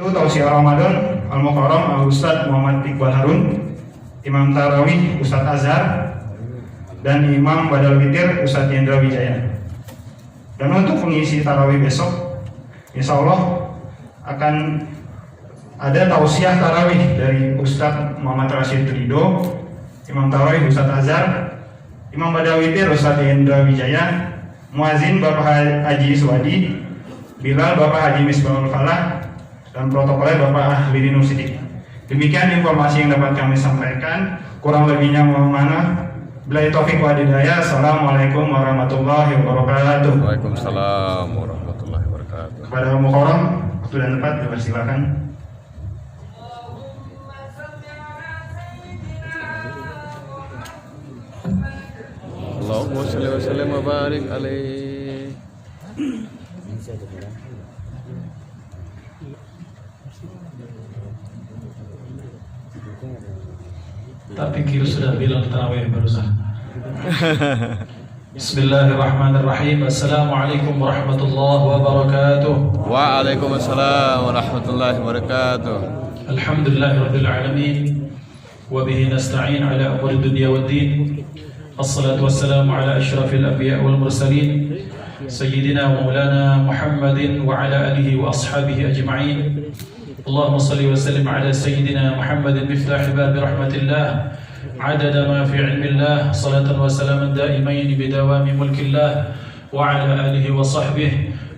Itu tausiah Ramadan Al-Mukarram Al-Ustadz Muhammad Iqbal Harun, Imam Tarawih Ustadz Azhar, dan Imam Badal Witir Ustadz Yendra Wijaya. Dan untuk pengisi tarawih besok, insya Allah akan ada tausiah tarawih dari Ustadz Muhammad Rashid Ridho, Imam Tarawih Ustadz Azhar, Imam Badal Witir Ustadz Yendra Wijaya, Muazin Bapak Haji Suwadi, Bilal Bapak Haji Misbahul Falah, dan protokoler Bapak Ahli Nur Sidik. Demikian informasi yang dapat kami sampaikan. Kurang lebihnya mohon maaf. Billahi taufiq wa hidayah. Assalamualaikum warahmatullahi wabarakatuh. Waalaikumsalam warahmatullahi wabarakatuh. Kepada Al-Mukarram, waktu dan tempat dipersilakan. Allahumma shalli wa sallim wa barik alaihi. Tak pikir sudah bilang tarawih barusan. Bismillahirrahmanirrahim. Assalamualaikum warahmatullahi wabarakatuh. Waalaikumsalam warahmatullahi wabarakatuh. Alhamdulillahirabbil alamin wa bihi nasta'in ala umuri dunya waddin. Assalatu wassalamu ala asyrafil anbiya wal mursalin sayyidina wa maulana Muhammadin wa ala alihi wa ashabihi ajma'in. اللهم صل وسلم على سيدنا محمد مفتاح باب رحمة الله عدد ما في علم الله صلاة وسلاما دائمين بدوام ملك الله وعلى آله وصحبه.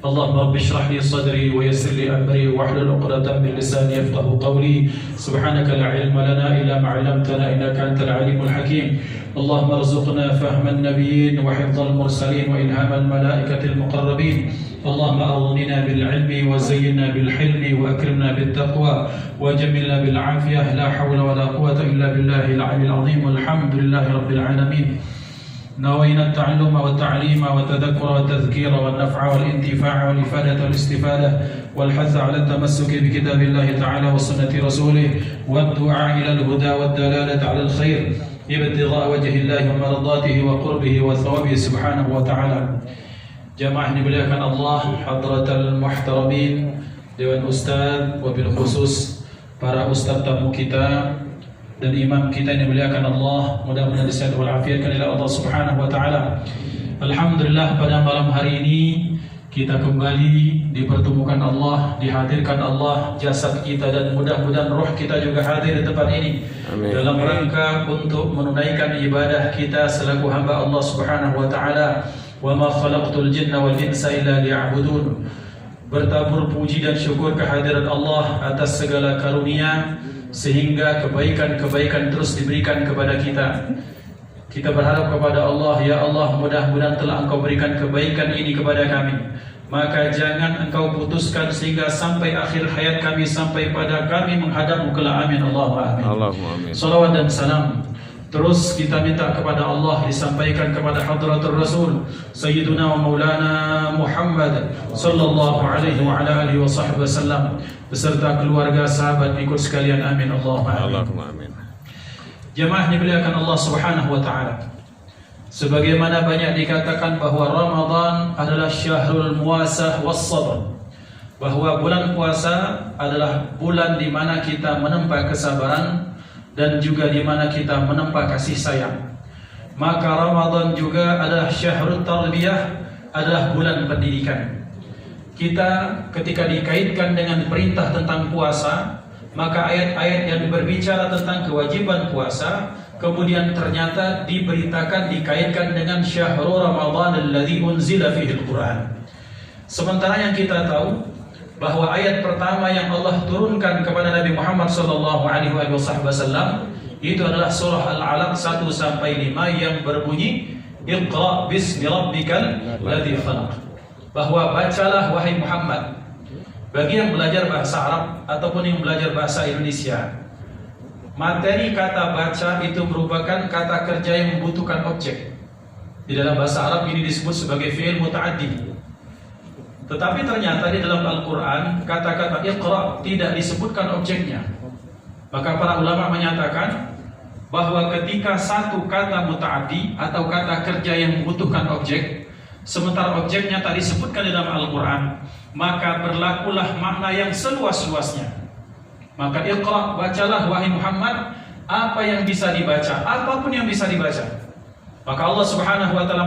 اللهم رب اشرح لي صدري ويسر لي أمري واحلل عقدة من لساني يفقهوا قولي. سبحانك لا علم لنا إلا ما علمتنا إنك أنت العليم الحكيم. اللهم ارزقنا فهم النبيين وحفظ المرسلين وإلهام الملائكة المقربين. اللهم أغننا بالعلم وزينا بالحلم وأكرمنا بالتقوى وجملنا بالعافية. لا حول ولا قوة إلا بالله العلي العظيم. والحمد لله رب العالمين. نوينا التعلم والتعليم والتذكر والتذكير والنفع والانتفاع والإفادة والاستفادة والحث على التمسك بكتاب الله تعالى وسنة رسوله والدعاء إلى الهدى والدلالة على الخير ابتغاء وجه الله ومرضاته وقربه وثوابه سبحانه وتعالى. Jamaah dimuliakan Allah, hadratal muhtaramin, Dewan Ustadz, wabil khusus para ustadz tamu kita dan imam kita yang dimuliakan Allah, mudah-mudahan disehat walafiatkan oleh Allah Subhanahu wa taala. Alhamdulillah, pada malam hari ini kita kembali dipertemukan Allah, dihadirkan Allah jasad kita, dan mudah-mudahan roh kita juga hadir di tempat ini. Amin. Dalam rangka untuk menunaikan ibadah kita selaku hamba Allah Subhanahu wa taala. Wa ma khalaqtul jinna wal insa illa liya'budun. Bertabur puji dan syukur kehadirat Allah atas segala karunia sehingga kebaikan-kebaikan terus diberikan kepada kita. Kita berharap kepada Allah, ya Allah, mudah-mudahan telah Engkau berikan kebaikan ini kepada kami, maka jangan Engkau putuskan sehingga sampai akhir hayat kami, sampai pada kami menghadapmu kelak. Amin Allahumma amin. Allahumma amin. Salawat dan salam terus kita minta kepada Allah disampaikan kepada hadratur Rasul Sayyiduna wa Maulana Muhammad sallallahu alaihi wa ala alihi wa sahbihi wasallam beserta keluarga, sahabat, ikut sekalian. Amin Allahumma amin. Jamaah dimuliakan Allah Subhanahu wa taala. Sebagaimana banyak dikatakan bahwa Ramadan adalah syahrul muasah was sabr, bahwa bulan puasa adalah bulan di mana kita menempa kesabaran dan juga di mana kita menempa kasih sayang. Maka Ramadan juga adalah syahrul tarbiyah, adalah bulan pendidikan. Kita ketika dikaitkan dengan perintah tentang puasa, maka ayat-ayat yang berbicara tentang kewajiban puasa kemudian ternyata diberitakan dikaitkan dengan syahrul Ramadan alladzi unzila fihi al-Qur'an. Sementara yang kita tahu bahwa ayat pertama yang Allah turunkan kepada Nabi Muhammad sallallahu alaihi wasallam itu adalah surah Al-Alaq 1 sampai 5 yang berbunyi Iqra bismi rabbikal ladzi khalaq. Bahwa bacalah wahai Muhammad, bagi yang belajar bahasa Arab ataupun yang belajar bahasa Indonesia, materi kata baca itu merupakan kata kerja yang membutuhkan objek. Di dalam bahasa Arab ini disebut sebagai fi'il muta'addi. Tetapi ternyata di dalam Al-Quran kata-kata Iqra tidak disebutkan objeknya. Maka para ulama menyatakan bahwa ketika satu kata muta'addi atau kata kerja yang membutuhkan objek, sementara objeknya tak disebutkan di dalam Al-Quran, maka berlakulah makna yang seluas-luasnya. Maka iqra, bacalah wahai Muhammad apa yang bisa dibaca, apapun yang bisa dibaca. Maka Allah Subhanahu wa taala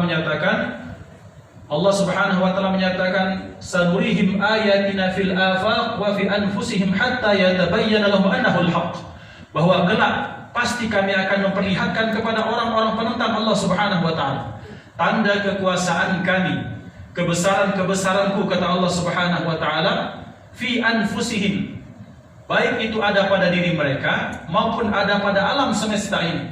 menyatakan sanurihim ayatina fil afaq wa fi anfusihim hatta yatabayyana lahum annahu al-haq. Bahwa kelak pasti kami akan memperlihatkan kepada orang-orang penentang Allah Subhanahu wa taala tanda kekuasaan kami, kebesaran-kebesaranku, kata Allah Subhanahu wa taala, fi anfusihim, baik itu ada pada diri mereka maupun ada pada alam semesta ini,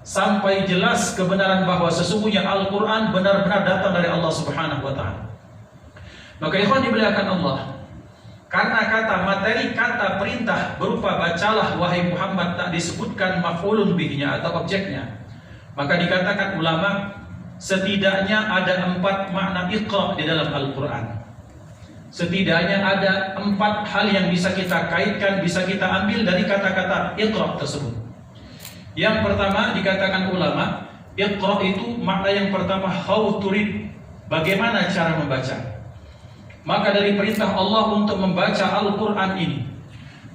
sampai jelas kebenaran bahwa sesungguhnya Al-Quran benar-benar datang dari Allah Subhanahu wa taala. Maka ikhwan dimuliakan Allah, karena materi kata perintah berupa bacalah wahai Muhammad tak disebutkan maf'ulun bihi-nya atau objeknya, maka dikatakan ulama setidaknya ada 4 makna iqra di dalam Al-Quran. Setidaknya ada 4 hal yang bisa kita kaitkan, bisa kita ambil dari kata-kata iqra tersebut. Yang pertama dikatakan ulama, iqra itu makna yang pertama how to read, bagaimana cara membaca. Maka dari perintah Allah untuk membaca Al-Quran ini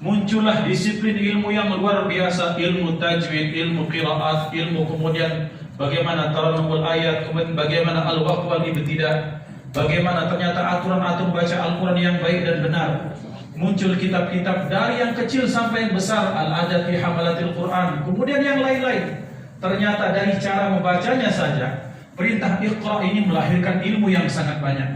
muncullah disiplin ilmu yang luar biasa, ilmu tajwid, ilmu qiraat, ilmu kemudian bagaimana tarannumul ayat, kemudian bagaimana al-waqf wal ibtida, bagaimana ternyata aturan-aturan baca Al-Quran yang baik dan benar. Muncul kitab-kitab dari yang kecil sampai yang besar, al-adab fi hamalatil Quran, kemudian yang lain-lain. Ternyata dari cara membacanya saja perintah iqra ini melahirkan ilmu yang sangat banyak.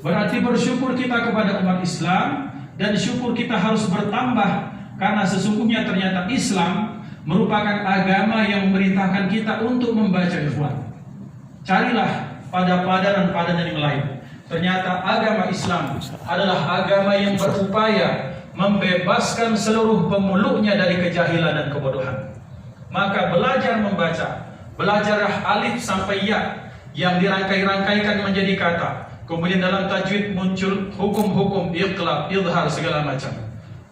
Berarti bersyukur kita kepada umat Islam, dan syukur kita harus bertambah, karena sesungguhnya ternyata Islam merupakan agama yang memerintahkan kita untuk membaca ikhwan. Carilah pada padanan-padanan yang lain. Ternyata agama Islam adalah agama yang berupaya membebaskan seluruh pemeluknya dari kejahilan dan kebodohan. Maka belajar membaca, belajarlah alif sampai ya yang dirangkai-rangkaikan menjadi kata. Kemudian dalam tajwid muncul hukum-hukum iqlab, izhar, segala macam.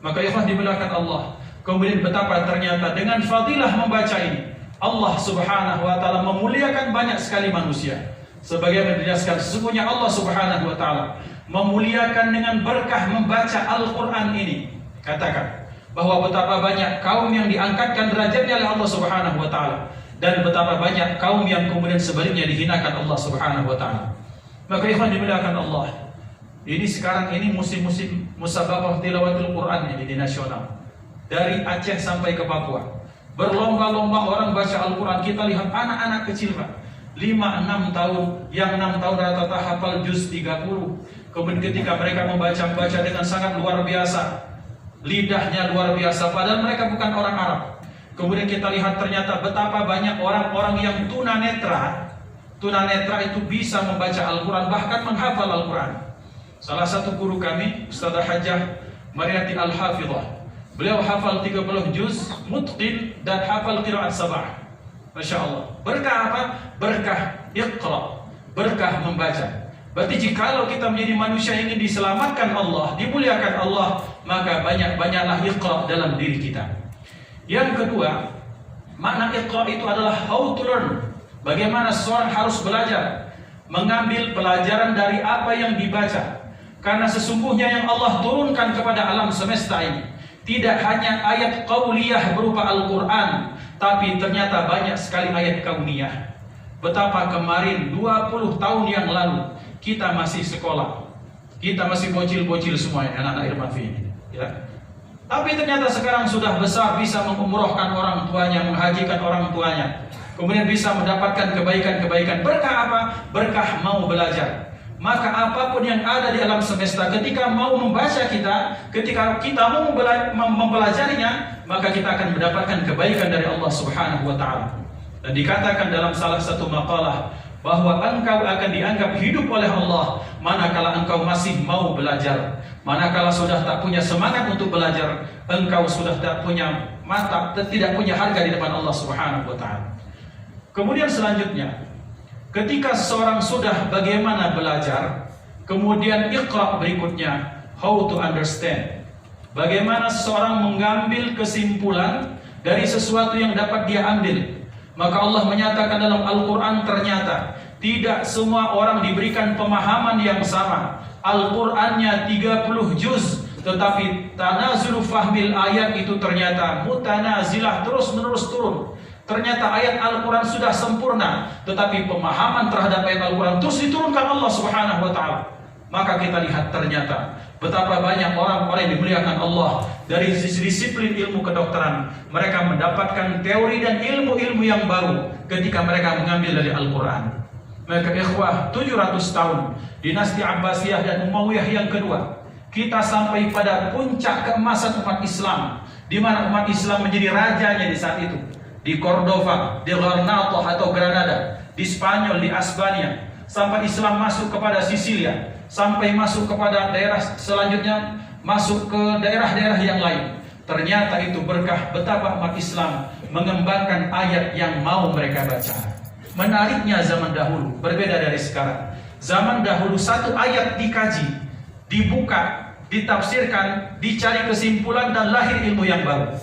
Maka ikhwan dimuliakan Allah, kemudian betapa ternyata dengan fadilah membaca ini Allah Subhanahu wa taala memuliakan banyak sekali manusia. Sebagaimana dijelaskan, sesungguhnya Allah Subhanahu wa taala memuliakan dengan berkah membaca Al-Quran ini. Katakan bahwa betapa banyak kaum yang diangkatkan derajatnya oleh Allah Subhanahu wa taala, dan betapa banyak kaum yang kemudian sebaliknya dihinakan Allah Subhanahu wa taala. Maka ikhwan dimuliakan Allah, ini sekarang ini musim-musim musabaqah tilawatul Quran ini di nasional. Dari Aceh sampai ke Papua, berlomba-lomba orang baca Al-Quran. Kita lihat anak-anak kecil Pak, 5-6 tahun, yang 6 tahun rata-rata hafal juz 30. Kemudian ketika mereka membaca dengan sangat luar biasa, lidahnya luar biasa, padahal mereka bukan orang Arab. Kemudian kita lihat ternyata betapa banyak orang-orang yang tunanetra itu bisa membaca Al-Quran, bahkan menghafal Al-Quran. Salah satu guru kami, Ustadzah Hajjah Mariati Al-Hafidhah, beliau hafal 30 juz, mutqin, dan hafal qiraat sabah. Masya Allah. Berkah apa? Berkah iqra, berkah membaca. Berarti jikalau kita menjadi manusia yang ingin diselamatkan Allah, dimuliakan Allah, maka banyak-banyaklah iqra dalam diri kita. Yang kedua, makna iqra itu adalah how to learn. Bagaimana seseorang harus belajar, mengambil pelajaran dari apa yang dibaca. Karena sesungguhnya yang Allah turunkan kepada alam semesta ini tidak hanya ayat qauliyah berupa Al-Quran, tapi ternyata banyak sekali ayat kauniyah. Betapa kemarin 20 tahun yang lalu kita masih sekolah, kita masih bocil-bocil semua ya, anak-anak Irmafi ini ya. Tapi ternyata sekarang sudah besar, bisa mengumrohkan orang tuanya, menghajikan orang tuanya, kemudian bisa mendapatkan kebaikan-kebaikan. Berkah apa? Berkah mau belajar. Maka apapun yang ada di alam semesta, ketika mau membaca ketika kita mau mempelajarinya, maka kita akan mendapatkan kebaikan dari Allah Subhanahu wa taala. Dan dikatakan dalam salah satu maqalah bahwa engkau akan dianggap hidup oleh Allah manakala engkau masih mau belajar. Manakala sudah tak punya semangat untuk belajar, engkau sudah tak punya tidak punya harga di depan Allah Subhanahu wa taala. Kemudian selanjutnya, ketika seseorang sudah bagaimana belajar, kemudian iqra berikutnya, how to understand. Bagaimana seseorang mengambil kesimpulan dari sesuatu yang dapat dia ambil. Maka Allah menyatakan dalam Al-Quran, ternyata tidak semua orang diberikan pemahaman yang sama. Al-Qur'annya 30 juz, tetapi tanazul fahmil ayat itu ternyata mutanazilah, terus-menerus turun. Ternyata ayat Al-Quran sudah sempurna, tetapi pemahaman terhadap ayat Al-Quran terus diturunkan Allah Subhanahu wa Ta'ala. Maka kita lihat ternyata betapa banyak orang-orang yang dimuliakan Allah dari sisi disiplin ilmu kedokteran. Mereka mendapatkan teori dan ilmu-ilmu yang baru ketika mereka mengambil dari Al-Quran. Maka ikhwah, 700 tahun dinasti Abbasiyah dan Umayyah yang kedua, kita sampai pada puncak keemasan umat Islam, di mana umat Islam menjadi rajanya di saat itu. Di Cordova, di Granada atau Granada, di Spanyol, di Asbania, sampai Islam masuk kepada Sisilia, sampai masuk kepada daerah selanjutnya, masuk ke daerah-daerah yang lain. Ternyata itu berkah betapa umat Islam mengembangkan ayat yang mau mereka baca. Menariknya zaman dahulu berbeda dari sekarang. Zaman dahulu satu ayat dikaji, dibuka, ditafsirkan, dicari kesimpulan dan lahir ilmu yang baru.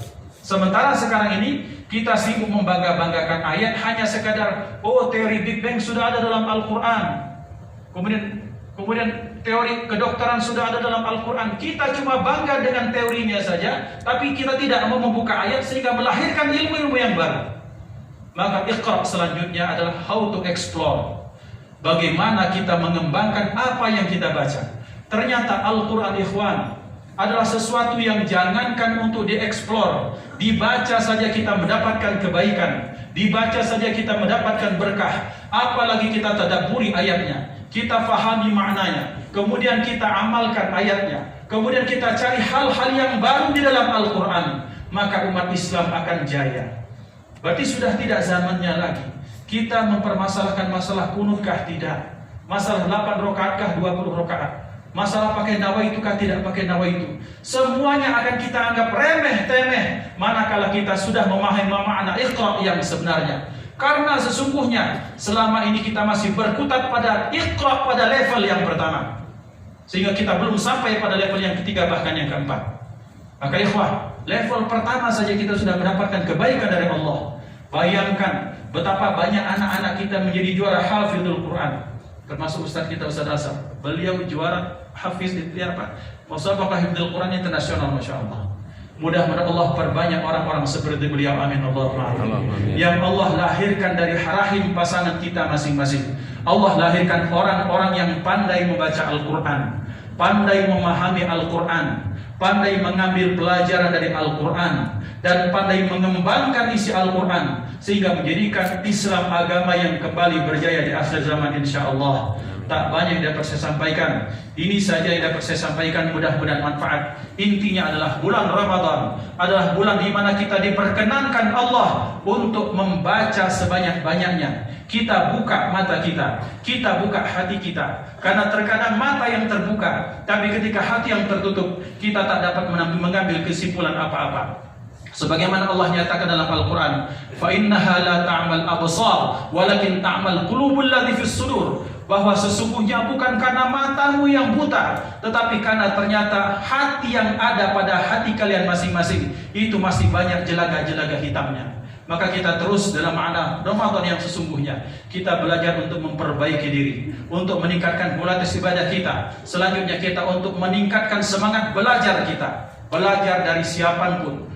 Sementara sekarang ini kita sibuk membangga-banggakan ayat hanya sekadar teori Big Bang sudah ada dalam Al-Quran. Kemudian teori kedokteran sudah ada dalam Al-Quran. Kita cuma bangga dengan teorinya saja, tapi kita tidak mau membuka ayat sehingga melahirkan ilmu-ilmu yang baru. Maka Iqra selanjutnya adalah how to explore. Bagaimana kita mengembangkan apa yang kita baca. Ternyata Al-Quran, ikhwan, adalah sesuatu yang jangankan untuk dieksplor, dibaca saja kita mendapatkan kebaikan, dibaca saja kita mendapatkan berkah, apalagi kita tadabburi ayatnya, kita fahami maknanya, kemudian kita amalkan ayatnya, kemudian kita cari hal-hal yang baru di dalam Al-Quran, maka umat Islam akan jaya. Berarti sudah tidak zamannya lagi kita mempermasalahkan masalah kunutkah tidak, masalah 8 rakaatkah 20 rakaat, masalah pakai nawaitu kah tidak pakai nawaitu. Semuanya akan kita anggap remeh-temeh manakala kita sudah memahami makna Iqra yang sebenarnya. Karena sesungguhnya selama ini kita masih berkutat pada Iqra pada level yang pertama, sehingga kita belum sampai pada level yang ketiga bahkan yang keempat. Maka ikhwah, level pertama saja kita sudah mendapatkan kebaikan dari Allah. Bayangkan betapa banyak anak-anak kita menjadi juara hafizul Quran. Termasuk Ustaz kita Ustaz Hasan, beliau juara hafiz di Musabaqah Hifdzul Quran internasional, Masya Allah. Mudah-mudahan Allah perbanyak orang-orang seperti beliau, amin Allahumma amin. Yang Allah lahirkan dari rahim pasangan kita masing-masing. Allah lahirkan orang-orang yang pandai membaca Al-Quran, pandai memahami Al-Quran, pandai mengambil pelajaran dari Al-Quran, dan pandai mengembangkan isi Al-Quran sehingga menjadikan Islam agama yang kembali berjaya di akhir zaman, insya Allah. Tak banyak yang dapat saya sampaikan. Ini saja yang dapat saya sampaikan, mudah-mudahan manfaat. Intinya adalah bulan Ramadan adalah bulan di mana kita diperkenankan Allah untuk membaca sebanyak-banyaknya. Kita buka mata kita buka hati kita. Karena terkadang mata yang terbuka, tapi ketika hati yang tertutup, kita tak dapat mengambil kesimpulan apa-apa. Sebagaimana Allah nyatakan dalam Al-Quran, fa innaha la ta'mal absar walakin ta'mal qulubul lati fis sudur, bahwa sesungguhnya bukan karena matamu yang buta, tetapi karena ternyata hati yang ada pada hati kalian masing-masing itu masih banyak jelaga-jelaga hitamnya. Maka kita terus dalam makna Ramadan yang sesungguhnya, kita belajar untuk memperbaiki diri, untuk meningkatkan kualitas ibadah kita. Selanjutnya kita untuk meningkatkan semangat belajar kita, belajar dari siapapun,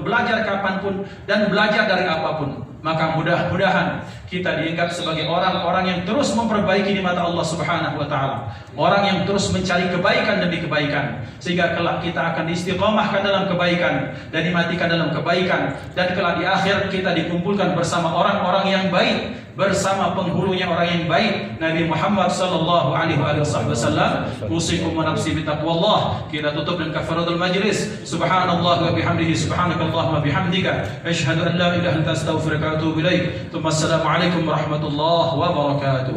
belajar kapanpun, dan belajar dari apapun. Maka mudah-mudahan kita dianggap sebagai orang-orang yang terus memperbaiki di mata Allah Subhanahu wa Ta'ala, orang yang terus mencari kebaikan demi kebaikan, sehingga kelak kita akan diistiqomahkan dalam kebaikan dan dimatikan dalam kebaikan, dan kelak di akhir kita dikumpulkan bersama orang-orang yang baik, bersama penghulunya orang yang baik, Nabi Muhammad sallallahu alaihi wasallam. Usikum wa nafsi bitaqwallah. Kita tutup dengan kafaratul majlis. Subhanallah wa bihamdihi, subhanakallahumma bihamdika, asyhadu an la ilaha illa anta, astaghfiruka wa atubu ilaik. Assalamu alaikum warahmatullahi wabarakatuh.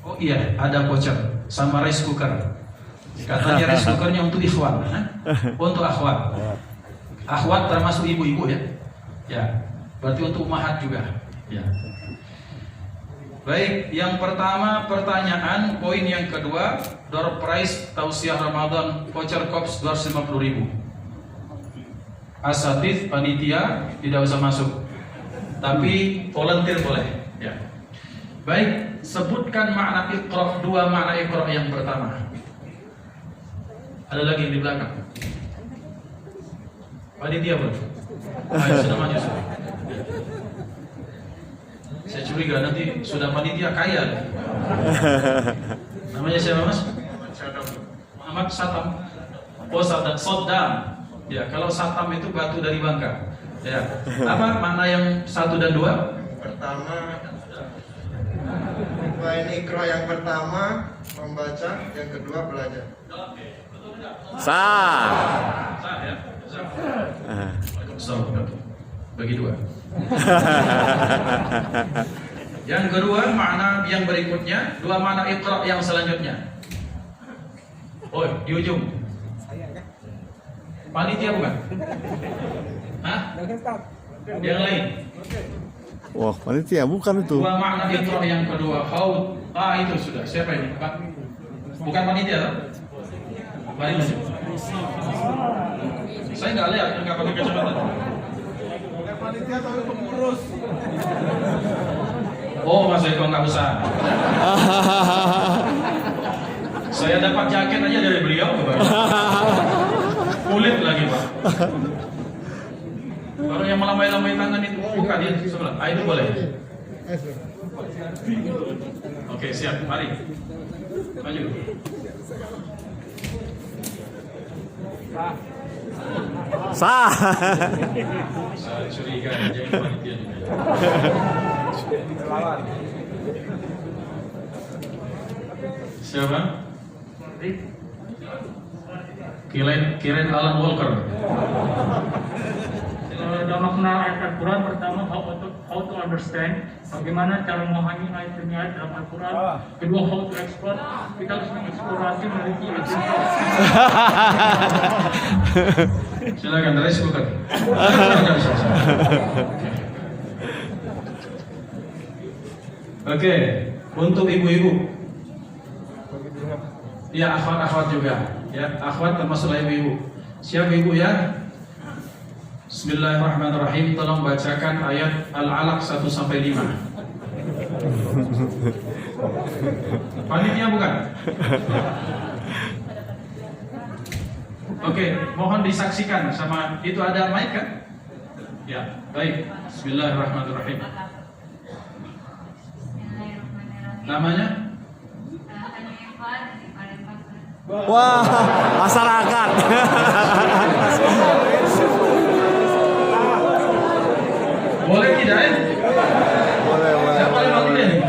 Oh iya, ada voucher sama rice cooker. Katanya rice cookernya untuk ikhwan, untuk akhwat. Akhwat termasuk ibu-ibu ya. Ya. Berarti untuk ummahat juga. Ya. Baik, yang pertama pertanyaan, poin yang kedua, door prize tausiah Ramadan voucher kops 250.000. Asatidz panitia tidak usah masuk, tapi volunteer boleh. Ya. Baik, Sebutkan makna iqra, dua makna iqra yang pertama. Ada lagi yang di belakang. Panitia bro. Ayo sudah maju sudah. Saya curiga nanti sudah panitia kaya. Namanya siapa mas? Muhammad Satam. Oh Saddam. Ya kalau Satam itu batu dari Bangka. Ya. Apa makna yang 1 dan 2? Pertama, Iqra yang pertama membaca, yang kedua belajar. Sah. Sah ya. Sah. Waalaikumsalam. Bagi 2. Yang kedua makna yang berikutnya, 2 makna Iqra yang selanjutnya. Oh, di ujung. Panitia bukan? Hah? Yang lain. Wah, panitia bukan itu. 2 makna Iqra yang kedua. Haud. Itu sudah. Siapa ini? Bukan panitia kan? Mari maju. Saya nggak lihat, nggak pakai kacamata. Panitia atau pengurus? Oh, Mas Eko nggak usah. Saya dapat jaket aja dari beliau, Pak. Kulit lagi, Pak. Baru yang melambai-lambai tangan itu bukan ya sebelah. Itu boleh. Oke, siap. Mari. Maju. Sah. Saya curiga jadi panitia juga. Siapa? Kirain Alan Walker. Dalam makna ayat Al-Quran pertama how to understand, bagaimana cara memahami ayat demi ayat dalam Al-Quran. Kedua how to explore, kita harus mengeksplorasi memiliki Silakan Rais bukan. Oke, untuk ibu-ibu. Ya, akhwat-akhwat juga. Ya, akhwat termasuk ibu-ibu. Siap ibu ya? Bismillahirrahmanirrahim. Tolong bacakan ayat Al-Alaq 1 sampai 5. Panitia bukan? Oke, mohon disaksikan sama itu ada mic kan? Ya, baik. Bismillahirrahmanirrahim. Namanya? Wah, masyarakat. Boleh tidak ya? Boleh. Siapa yang mau ini?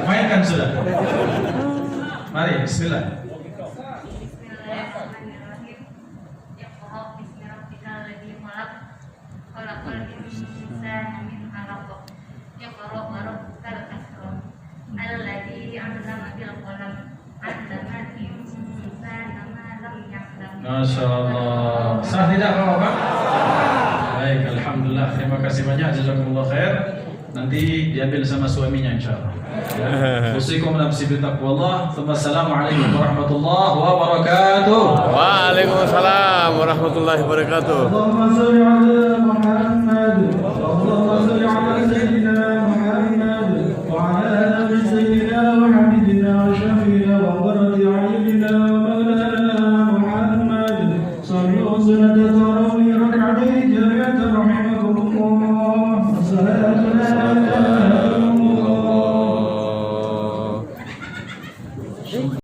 Mainkan sudah. Mari, bismillah. Bismillahirrahmanirrahim. Iqra bismi rabbikal ladzi khalaq. Khalaqal insana min 'alaq. Iqra wa rabbukal akram. Alladzi 'allama bil qalam. 'allamal insana ma lam ya'lam. Masya Allah. Sah tidak Bapak? Baik, alhamdulillah. Terima kasih banyak. Jazakumullah khair. Nanti diambil sama suaminya insyaallah. Usikum nafsi bi taqwallah. Assalamualaikum warahmatullahi wabarakatuh. Waalaikumsalam warahmatullahi wabarakatuh. Allahumma shalli ala Muhammad. Allahumma shalli ala sayyidina Muhammad wa ala ali sayyidina wa habibina wa syafiina wa barati